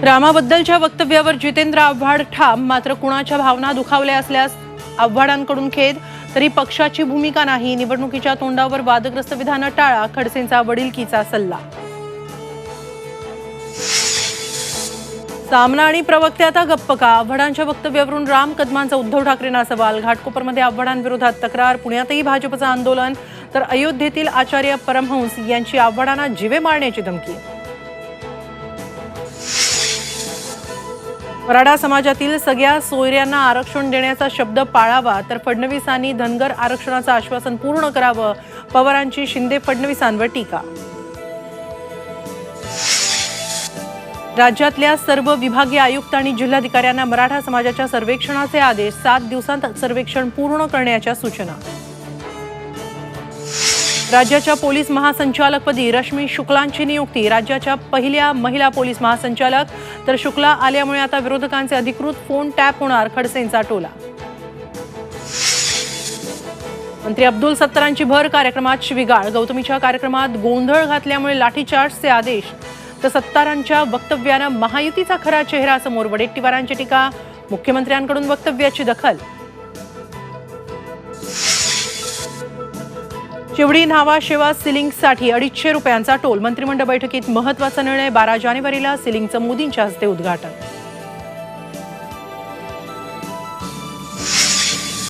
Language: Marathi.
रामाबद्दलच्या वक्तव्यावर जितेंद्र आव्हाड ठाम, मात्र कुणाच्या भावना दुखावल्या असल्यास आव्हाडांकडून खेद, तरी पक्षाची भूमिका नाही. निवडणुकीच्या तोंडावर वादग्रस्त विधानं टाळा, खडसेंचा वडिलकीचा सल्ला. सामना आणि प्रवक्ते आता गप्प का? आव्हाडांच्या वक्तव्यावरून राम कदमांचा उद्धव ठाकरेंना सवाल. घाटकोपरमध्ये आव्हाडांविरोधात तक्रार, पुण्यातही भाजपचं आंदोलन, तर अयोध्येतील आचार्य परमहंस यांची आव्हाडांना जीवे मारण्याची धमकी. मराठा समाजातील सगळ्या सोयऱ्यांना आरक्षण देण्याचा शब्द पाळावा, तर फडणवीसांनी धनगर आरक्षणाचं आश्वासन पूर्ण करावं. पवारांची शिंदे फडणवीसांवर टीका. राज्यातल्या सर्व विभागीय आयुक्त आणि जिल्हाधिकाऱ्यांना मराठा समाजाच्या सर्वेक्षणाचे आदेश. 7 दिवसांत सर्वेक्षण पूर्ण करण्याच्या सूचना. राज्याच्या पोलीस महासंचालकपदी रश्मी शुक्लांची नियुक्ती. राज्याच्या पहिल्या महिला पोलीस महासंचालक, तर शुक्ला आल्यामुळे आता विरोधकांचे अधिकृत फोन टॅप होणार. खडसेंचा टोला. मंत्री अब्दुल सत्तारांची भर, कार्यक्रमात शिवीगाळ. गौतमीच्या कार्यक्रमात गोंधळ घातल्यामुळे लाठीचार्जचे आदेश, तर सत्तारांच्या वक्तव्यानं महायुतीचा खरा चेहरा समोर. वडेट्टीवारांची टीका, मुख्यमंत्र्यांकडून वक्तव्याची दखल. चिवडी न्हावा शेवा सिलिंगसाठी 250 रुपयांचा टोल. मंत्रिमंडळ बैठकीत महत्त्वाचा निर्णय. 12 जानेवारीला सिलिंगचं मोदींच्या हस्ते उद्घाटन.